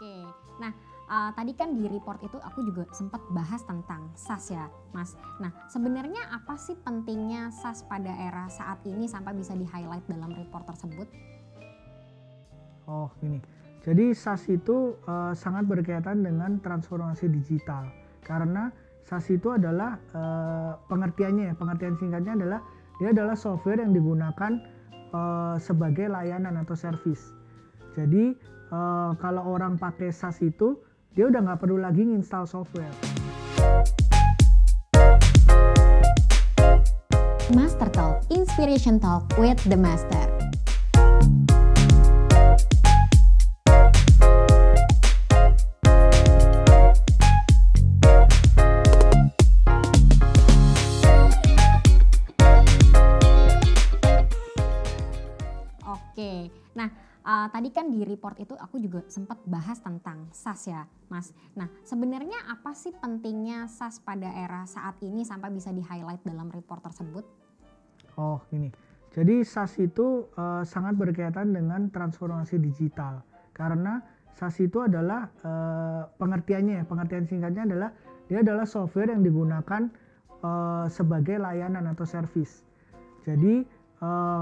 Oke, nah tadi kan di report itu aku juga sempat bahas tentang SaaS ya Mas. Nah sebenarnya apa sih pentingnya SaaS pada era saat ini sampai bisa di-highlight dalam report tersebut? Oh gini, jadi SaaS itu sangat berkaitan dengan transformasi digital. Karena SaaS itu adalah pengertian singkatnya adalah dia adalah software yang digunakan sebagai layanan atau service. Jadi kalau orang pakai SaaS itu dia udah nggak perlu lagi nginstal software. Master Talk, Inspiration Talk with the Master. Oke, nah tadi kan di report itu aku juga sempat bahas tentang SaaS ya Mas. Nah sebenarnya apa sih pentingnya SaaS pada era saat ini sampai bisa di-highlight dalam report tersebut? Oh gini, jadi SaaS itu sangat berkaitan dengan transformasi digital. Karena SaaS itu adalah pengertian singkatnya adalah dia adalah software yang digunakan sebagai layanan atau service. Jadi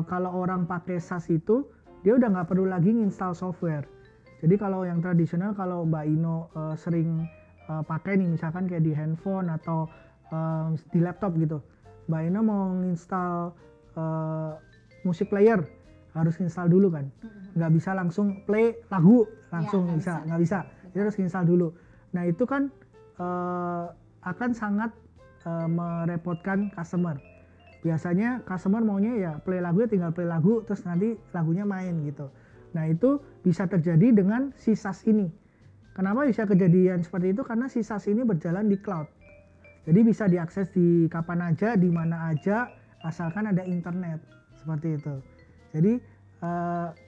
kalau orang pakai SaaS itu dia udah nggak perlu lagi nginstal software. Jadi kalau yang tradisional, kalau Mbak Ino sering pakai nih misalkan kayak di handphone atau di laptop gitu, Mbak Ino mau nginstal musik player harus install dulu kan, nggak bisa langsung play lagu langsung ya, nggak bisa, dia harus install dulu. Nah itu kan akan sangat merepotkan customer. Biasanya customer maunya ya play lagu, tinggal play lagu terus nanti lagunya main gitu. Nah itu bisa terjadi dengan si SaaS ini. Kenapa bisa kejadian seperti itu? Karena si SaaS ini berjalan di cloud. Jadi bisa diakses di kapan aja, di mana aja, asalkan ada internet seperti itu. Jadi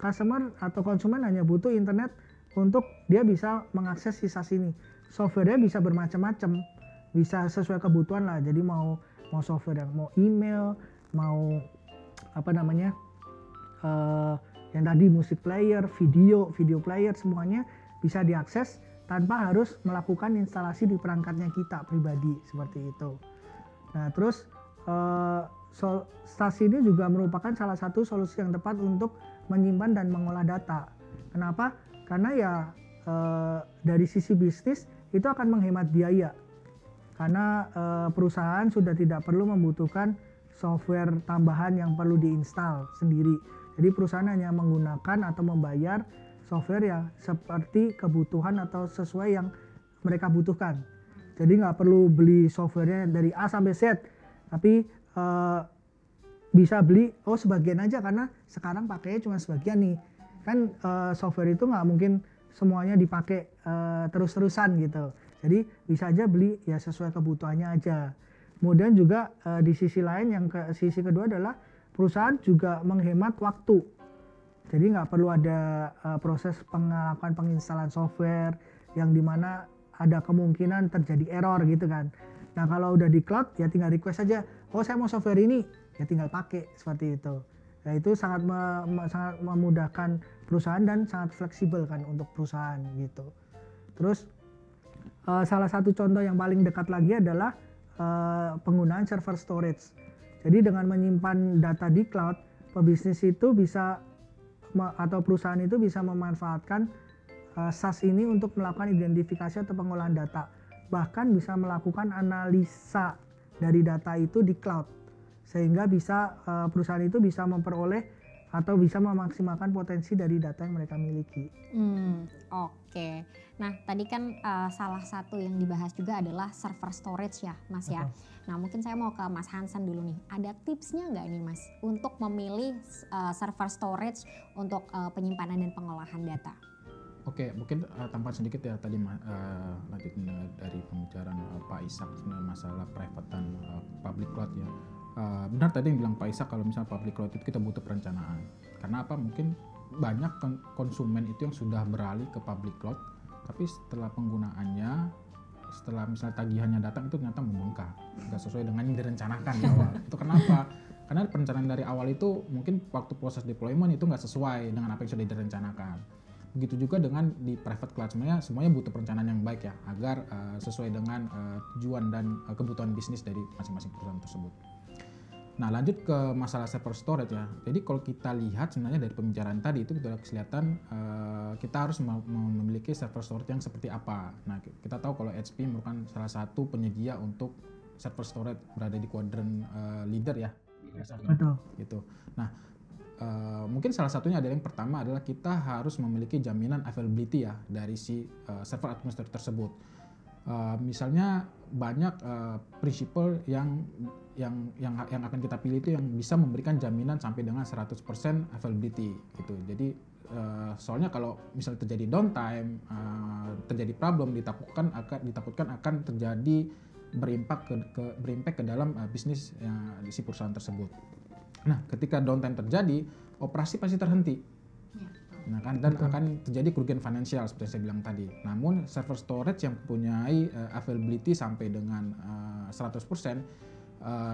customer atau konsumen hanya butuh internet untuk dia bisa mengakses si SaaS ini. Software-nya bisa bermacam-macam, bisa sesuai kebutuhan lah. Jadi mau software yang mau email, mau yang tadi musik player, video player, semuanya bisa diakses tanpa harus melakukan instalasi di perangkatnya kita pribadi seperti itu. Nah terus SaaS ini juga merupakan salah satu solusi yang tepat untuk menyimpan dan mengolah data. Kenapa? Karena ya dari sisi bisnis itu akan menghemat biaya. Karena perusahaan sudah tidak perlu membutuhkan software tambahan yang perlu diinstal sendiri. Jadi perusahaan hanya menggunakan atau membayar software yang seperti kebutuhan atau sesuai yang mereka butuhkan. Jadi nggak perlu beli softwarenya dari A sampai Z, tapi bisa beli sebagian aja karena sekarang pakainya cuma sebagian nih. Kan software itu nggak mungkin semuanya dipakai terus-terusan gitu. Jadi bisa aja beli ya sesuai kebutuhannya aja. Kemudian juga di sisi lain sisi kedua adalah perusahaan juga menghemat waktu. Jadi nggak perlu ada proses pengakuan penginstalan software yang dimana ada kemungkinan terjadi error gitu kan. Nah kalau udah di cloud ya tinggal request aja, saya mau software ini, ya tinggal pakai seperti itu. Nah itu sangat memudahkan perusahaan dan sangat fleksibel kan untuk perusahaan gitu. Terus salah satu contoh yang paling dekat lagi adalah penggunaan server storage. Jadi dengan menyimpan data di cloud, pebisnis itu bisa atau perusahaan itu bisa memanfaatkan SaaS ini untuk melakukan identifikasi atau pengolahan data. Bahkan bisa melakukan analisa dari data itu di cloud. Sehingga bisa perusahaan itu bisa memperoleh atau bisa memaksimalkan potensi dari data yang mereka miliki. Oke. Nah tadi kan salah satu yang dibahas juga adalah server storage ya Mas ya. Nah mungkin saya mau ke Mas Hansen dulu nih. Ada tipsnya nggak nih Mas untuk memilih server storage untuk penyimpanan dan pengolahan data? Oke, mungkin tambahan sedikit ya tadi lanjutin dari pembicaraan Pak Ishak masalah private dan public cloud ya. Benar tadi yang bilang Pak Ishak kalau misalnya public cloud itu kita butuh perencanaan. Karena apa? Mungkin banyak konsumen itu yang sudah beralih ke public cloud, tapi setelah penggunaannya, setelah misalnya tagihannya datang itu ternyata membengkak, nggak sesuai dengan yang direncanakan di awal. Itu kenapa? Karena perencanaan dari awal itu mungkin waktu proses deployment itu nggak sesuai dengan apa yang sudah direncanakan. begitu juga dengan di private cloud, semuanya butuh perencanaan yang baik ya, agar sesuai dengan tujuan dan kebutuhan bisnis dari masing-masing perusahaan tersebut. Nah, lanjut ke masalah server storage ya. Jadi kalau kita lihat sebenarnya dari pembicaraan tadi itu sudah kelihatan kita harus memiliki server storage yang seperti apa. Nah, kita tahu kalau HP merupakan salah satu penyedia untuk server storage, berada di kuadran leader ya. Betul. Gitu. Nah, mungkin salah satunya adalah yang pertama adalah kita harus memiliki jaminan availability ya dari si server administrator tersebut. Misalnya banyak prinsipal yang akan kita pilih itu yang bisa memberikan jaminan sampai dengan 100% availability gitu. Jadi soalnya kalau misalnya terjadi downtime, terjadi problem, ditakutkan akan terjadi berimpact ke dalam bisnis di si perusahaan tersebut. Nah, ketika downtime terjadi, operasi pasti terhenti. Nah kan, dan akan terjadi kerugian finansial seperti saya bilang tadi. Namun server storage yang mempunyai availability sampai dengan 100%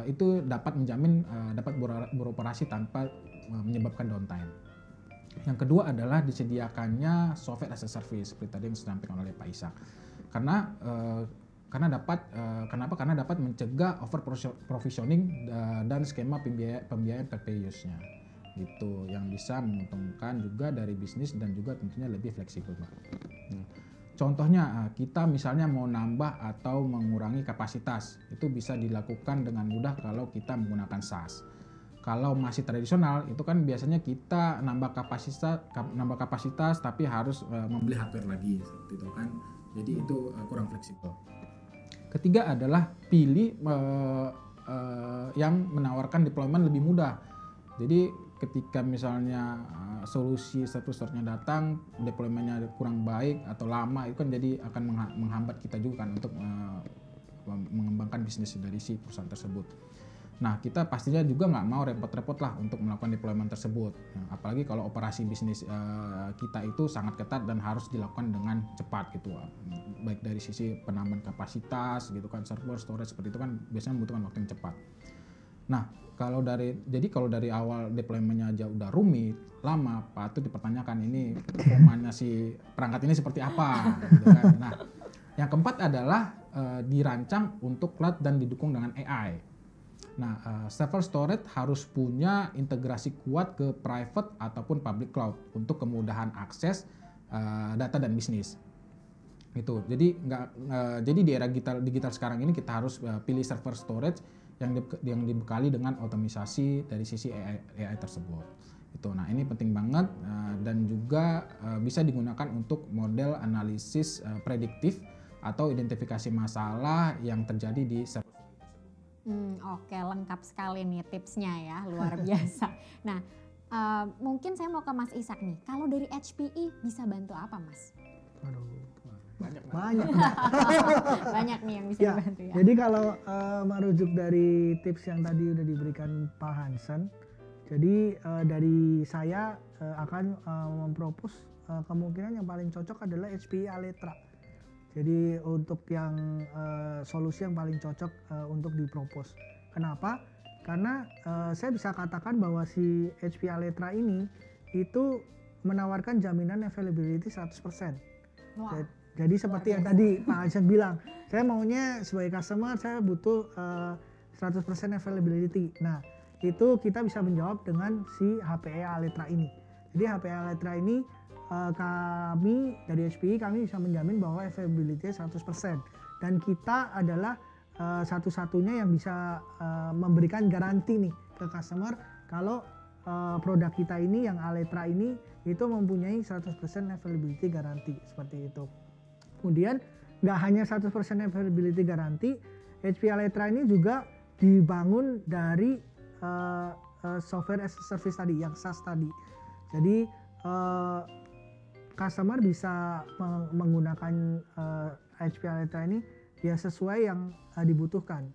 itu dapat menjamin dapat beroperasi tanpa menyebabkan downtime. Yang kedua adalah disediakannya software as a service seperti tadi yang disampaikan oleh Pak Ishak. Karena dapat mencegah over provisioning dan skema pembiayaan per pay use-nya. Itu yang bisa menguntungkan juga dari bisnis dan juga tentunya lebih fleksibel, Pak. Contohnya kita misalnya mau nambah atau mengurangi kapasitas, itu bisa dilakukan dengan mudah kalau kita menggunakan SaaS. Kalau masih tradisional itu kan biasanya kita nambah kapasitas tapi harus membeli hardware lagi seperti itu kan. Jadi itu kurang fleksibel. Ketiga adalah pilih yang menawarkan deployment lebih mudah. Jadi ketika misalnya solusi server storage-nya datang, deployment-nya kurang baik atau lama, itu kan jadi akan menghambat kita juga kan untuk mengembangkan bisnis dari si perusahaan tersebut. Nah, kita pastinya juga nggak mau repot-repot lah untuk melakukan deployment tersebut. Nah, apalagi kalau operasi bisnis kita itu sangat ketat dan harus dilakukan dengan cepat gitu. Baik dari sisi penambahan kapasitas gitu kan, server storage seperti itu kan biasanya membutuhkan waktu yang cepat. Nah, kalau dari awal deployment-nya aja udah rumit, lama, patut dipertanyakan ini performanya si perangkat ini seperti apa gitu kan. Nah, yang keempat adalah dirancang untuk cloud dan didukung dengan AI. Nah, server storage harus punya integrasi kuat ke private ataupun public cloud untuk kemudahan akses data dan bisnis. Gitu. Jadi di era digital sekarang ini kita harus pilih server storage yang dibekali dengan otomatisasi dari sisi AI tersebut. Itu. Nah, ini penting banget dan juga bisa digunakan untuk model analisis prediktif atau identifikasi masalah yang terjadi di server. Oke, lengkap sekali nih tipsnya ya, luar biasa. Nah, mungkin saya mau ke Mas Ishak nih. Kalau dari HPE bisa bantu apa, Mas? Aduh, Banyak. Banyak nih yang bisa dibantu ya. Jadi kalau merujuk dari tips yang tadi udah diberikan Pak Hansen, jadi dari saya akan mempropos kemungkinan yang paling cocok adalah HPE Alletra. Jadi untuk yang solusi yang paling cocok untuk dipropos. Kenapa? Karena saya bisa katakan bahwa si HPE Alletra ini itu menawarkan jaminan availability 100%. Wah. Jadi seperti yang tadi Pak Hansen bilang, saya maunya sebagai customer saya butuh 100% availability. Nah, itu kita bisa menjawab dengan si HPE Alletra ini. Jadi HPE Alletra ini kami dari HPE kami bisa menjamin bahwa availability 100%. Dan kita adalah satu-satunya yang bisa memberikan garansi nih ke customer kalau produk kita ini yang Alletra ini itu mempunyai 100% availability garansi seperti itu. Kemudian nggak hanya 100% availability garansi, HPE Alletra ini juga dibangun dari software as a service tadi, yang SaaS tadi. Jadi customer bisa menggunakan HPE Alletra ini ya sesuai yang dibutuhkan.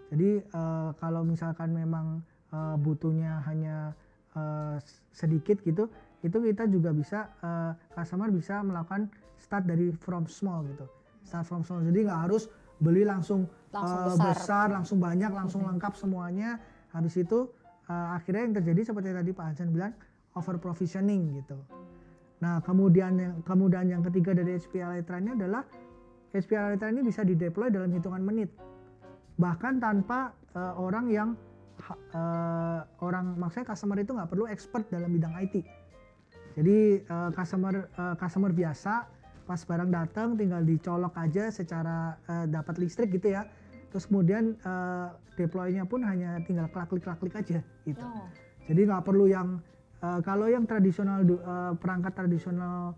Jadi kalau misalkan memang butuhnya hanya sedikit gitu, itu kita juga bisa customer bisa melakukan start dari from small gitu, start from small. Jadi nggak harus beli langsung besar, langsung banyak, langsung lengkap semuanya. Habis itu akhirnya yang terjadi seperti tadi Pak Hansen bilang over provisioning gitu. Nah, kemudian yang ketiga dari HP Elytra ini adalah HP Elytra ini bisa dideploy dalam hitungan menit. Bahkan tanpa maksudnya customer itu nggak perlu expert dalam bidang IT. Jadi customer biasa pas barang datang tinggal dicolok aja secara dapat listrik gitu ya. Terus kemudian deploy-nya pun hanya tinggal klik aja gitu. Oh. Jadi nggak perlu yang kalau yang tradisional perangkat tradisional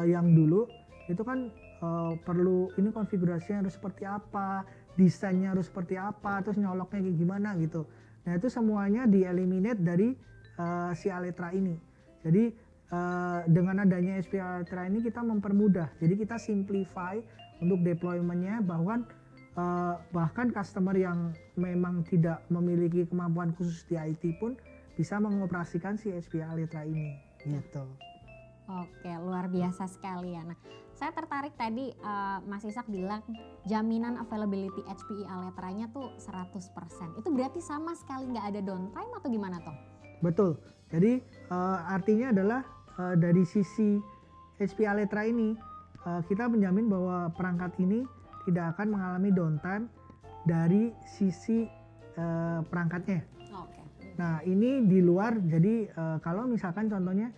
yang dulu itu kan perlu ini konfigurasinya harus seperti apa, desainnya harus seperti apa, terus nyoloknya kayak gimana gitu. Nah itu semuanya di-eliminate dari si Elytra ini. Jadi dengan adanya HP Elytra ini kita mempermudah. Jadi kita simplify untuk deployment-nya bahkan customer yang memang tidak memiliki kemampuan khusus di IT pun bisa mengoperasikan si HP Elytra ini gitu. Oke, luar biasa sekali ya. Nah, saya tertarik tadi Mas Ishak bilang jaminan availability HPI Elytranya tuh 100%. Itu berarti sama sekali nggak ada downtime atau gimana toh? Betul. Jadi artinya adalah dari sisi HP Elytra ini kita menjamin bahwa perangkat ini tidak akan mengalami downtime dari sisi perangkatnya. Oke. Nah ini di luar, jadi kalau misalkan contohnya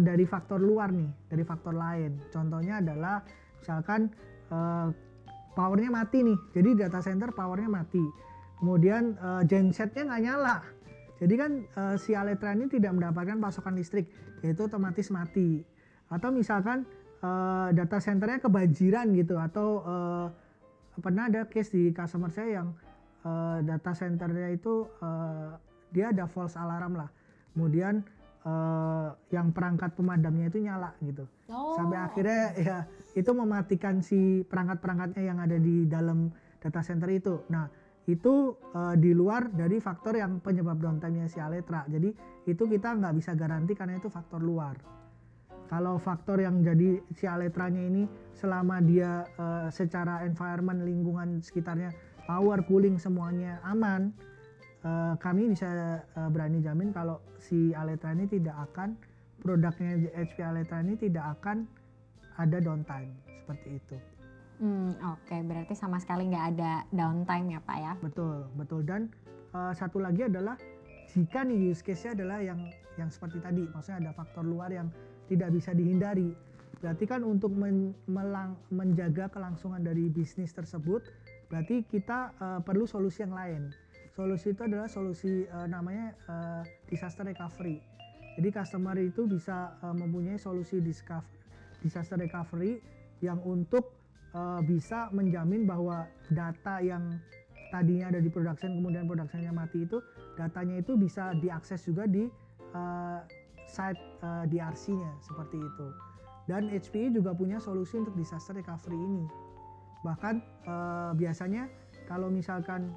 dari faktor luar nih, dari faktor lain. Contohnya adalah misalkan powernya mati nih, jadi data center powernya mati. Kemudian gensetnya nggak nyala. Jadi kan si Elytra ini tidak mendapatkan pasokan listrik, yaitu otomatis mati. Atau misalkan data centernya kebanjiran gitu, atau pernah ada case di customer saya yang data centernya itu dia ada false alarm lah. Kemudian yang perangkat pemadamnya itu nyala gitu. Sampai akhirnya ya itu mematikan si perangkat-perangkatnya yang ada di dalam data center itu. Nah itu di luar dari faktor yang penyebab downtime-nya si Elytra. Jadi itu kita nggak bisa garansi karena itu faktor luar. Kalau faktor yang jadi si Elytranya ini selama dia secara environment lingkungan sekitarnya power, cooling semuanya aman, kami bisa berani jamin kalau si Elytra ini tidak akan, produknya HP Elytra ini tidak akan ada downtime seperti itu. Oke, berarti sama sekali nggak ada downtime ya Pak ya? Betul. Dan satu lagi adalah jika nih use case-nya adalah yang seperti tadi, maksudnya ada faktor luar yang tidak bisa dihindari. Berarti kan untuk menjaga kelangsungan dari bisnis tersebut, berarti kita perlu solusi yang lain. Solusi itu adalah solusi namanya disaster recovery. Jadi customer itu bisa mempunyai solusi disaster recovery yang untuk bisa menjamin bahwa data yang tadinya ada di production kemudian productionnya mati itu, datanya itu bisa diakses juga di site DRC-nya seperti itu. Dan HPE juga punya solusi untuk disaster recovery ini. Bahkan biasanya kalau misalkan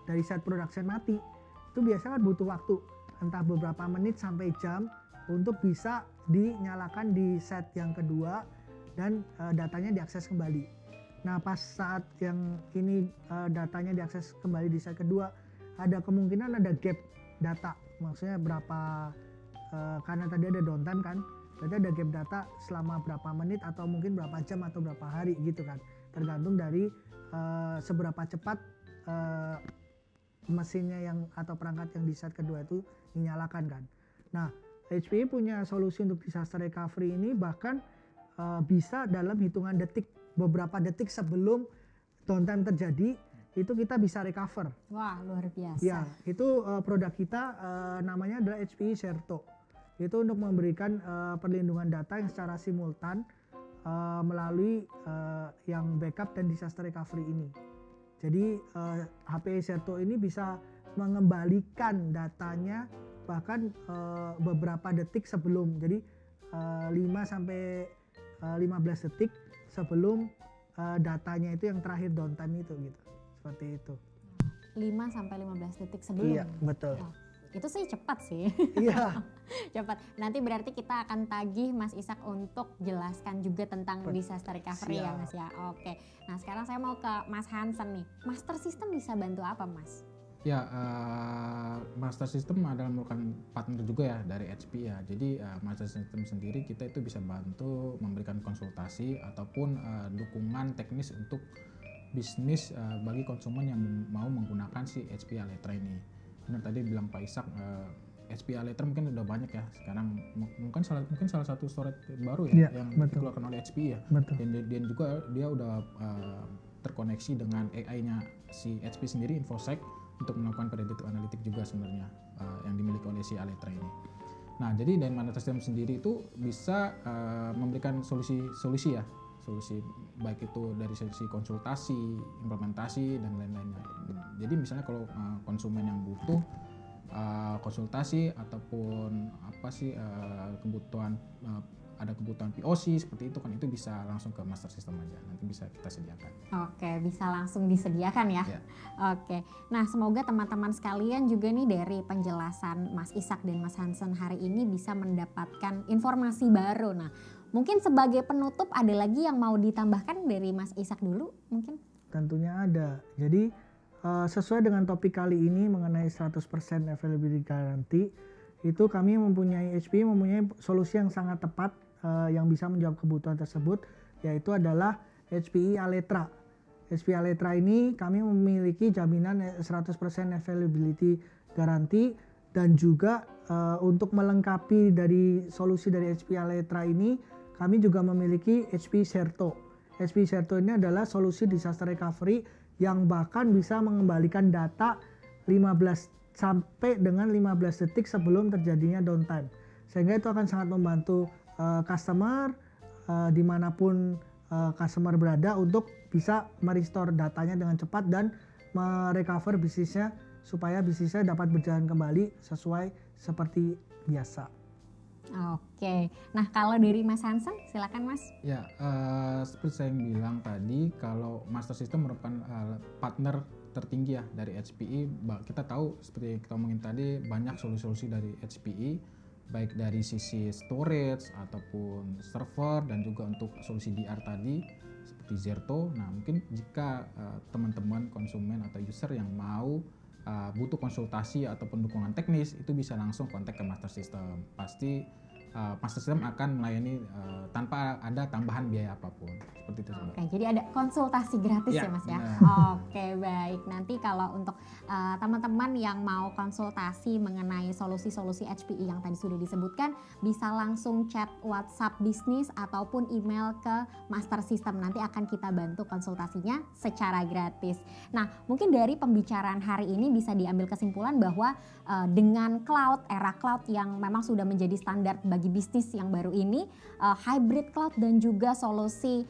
dari site production mati, itu biasanya kan butuh waktu entah beberapa menit sampai jam untuk bisa dinyalakan di set yang kedua dan datanya diakses kembali. Nah pas saat yang ini datanya diakses kembali di set kedua, ada kemungkinan ada gap data, maksudnya berapa karena tadi ada downtime kan, berarti ada gap data selama berapa menit atau mungkin berapa jam atau berapa hari gitu kan, tergantung dari seberapa cepat mesinnya yang atau perangkat yang di set kedua itu dinyalakan kan. Nah HPE punya solusi untuk disaster recovery ini bahkan bisa dalam hitungan detik, beberapa detik sebelum downtime terjadi itu kita bisa recover. Wah luar biasa. Ya itu produk kita namanya adalah HPE Certo. Itu untuk memberikan perlindungan data yang secara simultan melalui yang backup dan disaster recovery ini. Jadi HPE Certo ini bisa mengembalikan datanya bahkan beberapa detik sebelum, jadi 5 sampai 15 detik sebelum datanya itu yang terakhir downtime itu gitu. Seperti itu. 5 sampai 15 detik sebelum. Iya, betul. Oh, itu sih cepat sih. Iya. Cepat. Nanti berarti kita akan tagih Mas Ishak untuk jelaskan juga tentang disaster recovery ya Mas ya. Oke. Nah, sekarang saya mau ke Mas Hansen nih. Master System bisa bantu apa, Mas? Ya, Master System adalah merupakan partner juga ya dari HP ya. Jadi Master System sendiri kita itu bisa bantu memberikan konsultasi ataupun dukungan teknis untuk bisnis bagi konsumen yang mau menggunakan si HP Alletra ini. Benar tadi bilang Pak Ishak, HP Alletra mungkin udah banyak ya sekarang. Mungkin salah satu storage baru ya, yang betul. dikeluarkan oleh HP ya. Betul. Dan juga dia udah terkoneksi dengan AI-nya si HP sendiri, InfoSec, untuk melakukan predictive analytic juga sebenarnya yang dimiliki oleh si Alletra ini. Nah, jadi dari Master System sendiri itu bisa memberikan solusi ya, solusi baik itu dari sisi konsultasi, implementasi dan lain-lainnya. Jadi misalnya kalau konsumen yang butuh konsultasi ataupun kebutuhan ada kebutuhan POC seperti itu kan, itu bisa langsung ke Master System aja, nanti bisa kita sediakan. Oke, bisa langsung disediakan ya. Ya. Oke, nah semoga teman-teman sekalian juga nih dari penjelasan Mas Ishak dan Mas Hansen hari ini bisa mendapatkan informasi baru. Nah, mungkin sebagai penutup ada lagi yang mau ditambahkan dari Mas Ishak dulu mungkin? Tentunya ada. Jadi sesuai dengan topik kali ini mengenai 100% availability guarantee, itu kami HP mempunyai solusi yang sangat tepat yang bisa menjawab kebutuhan tersebut, yaitu adalah HPI Alletra. HPI Alletra ini kami memiliki jaminan 100% availability guarantee, dan juga untuk melengkapi dari solusi dari HPI Alletra ini kami juga memiliki HP Certo. HP Certo ini adalah solusi disaster recovery yang bahkan bisa mengembalikan data 15 sampai dengan 15 detik sebelum terjadinya downtime. Sehingga itu akan sangat membantu customer dimanapun customer berada untuk bisa merestore datanya dengan cepat dan merecover bisnisnya supaya bisnisnya dapat berjalan kembali sesuai seperti biasa. Oke, nah kalau dari Mas Hansen silakan Mas. Ya, seperti saya yang bilang tadi, kalau Master System merupakan partner tertinggi ya dari HPE. Kita tahu seperti yang kita omongin tadi, banyak solusi-solusi dari HPE, baik dari sisi storage ataupun server dan juga untuk solusi DR tadi seperti Zerto. Nah, mungkin jika teman-teman konsumen atau user yang mau butuh konsultasi ataupun dukungan teknis, itu bisa langsung kontak ke Master System. Pasti Master System akan melayani tanpa ada tambahan biaya apapun. Seperti itu. Oke, jadi ada konsultasi gratis ya Mas ya. Oke, baik. Nanti kalau untuk teman-teman yang mau konsultasi mengenai solusi-solusi HPE yang tadi sudah disebutkan, bisa langsung chat WhatsApp bisnis ataupun email ke Master System. Nanti akan kita bantu konsultasinya secara gratis. Nah, mungkin dari pembicaraan hari ini bisa diambil kesimpulan bahwa dengan cloud, era cloud yang memang sudah menjadi standar bagi bisnis yang baru ini, hybrid cloud dan juga solusi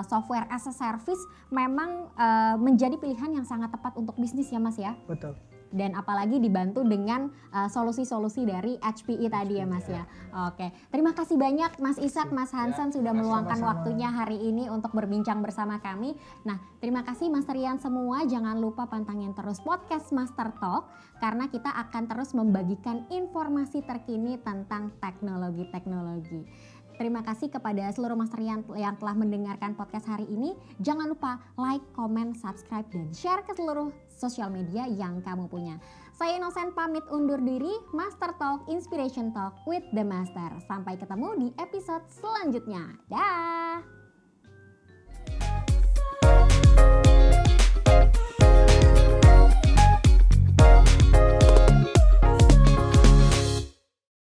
software as a service memang menjadi pilihan yang sangat tepat untuk bisnis ya Mas ya. Betul. Dan apalagi dibantu dengan solusi-solusi dari HPE tadi ya Mas ya. Oke, terima kasih banyak Mas Ishak, Mas Hansen sudah meluangkan waktunya hari ini untuk berbincang bersama kami. Nah, terima kasih Masterian semua. Jangan lupa pantengin terus podcast Master Talk karena kita akan terus membagikan informasi terkini tentang teknologi-teknologi. Terima kasih kepada seluruh master yang telah mendengarkan podcast hari ini. Jangan lupa like, comment, subscribe, dan share ke seluruh sosial media yang kamu punya. Saya Innocent pamit undur diri. Master Talk, Inspiration Talk with the Master. Sampai ketemu di episode selanjutnya. Dah.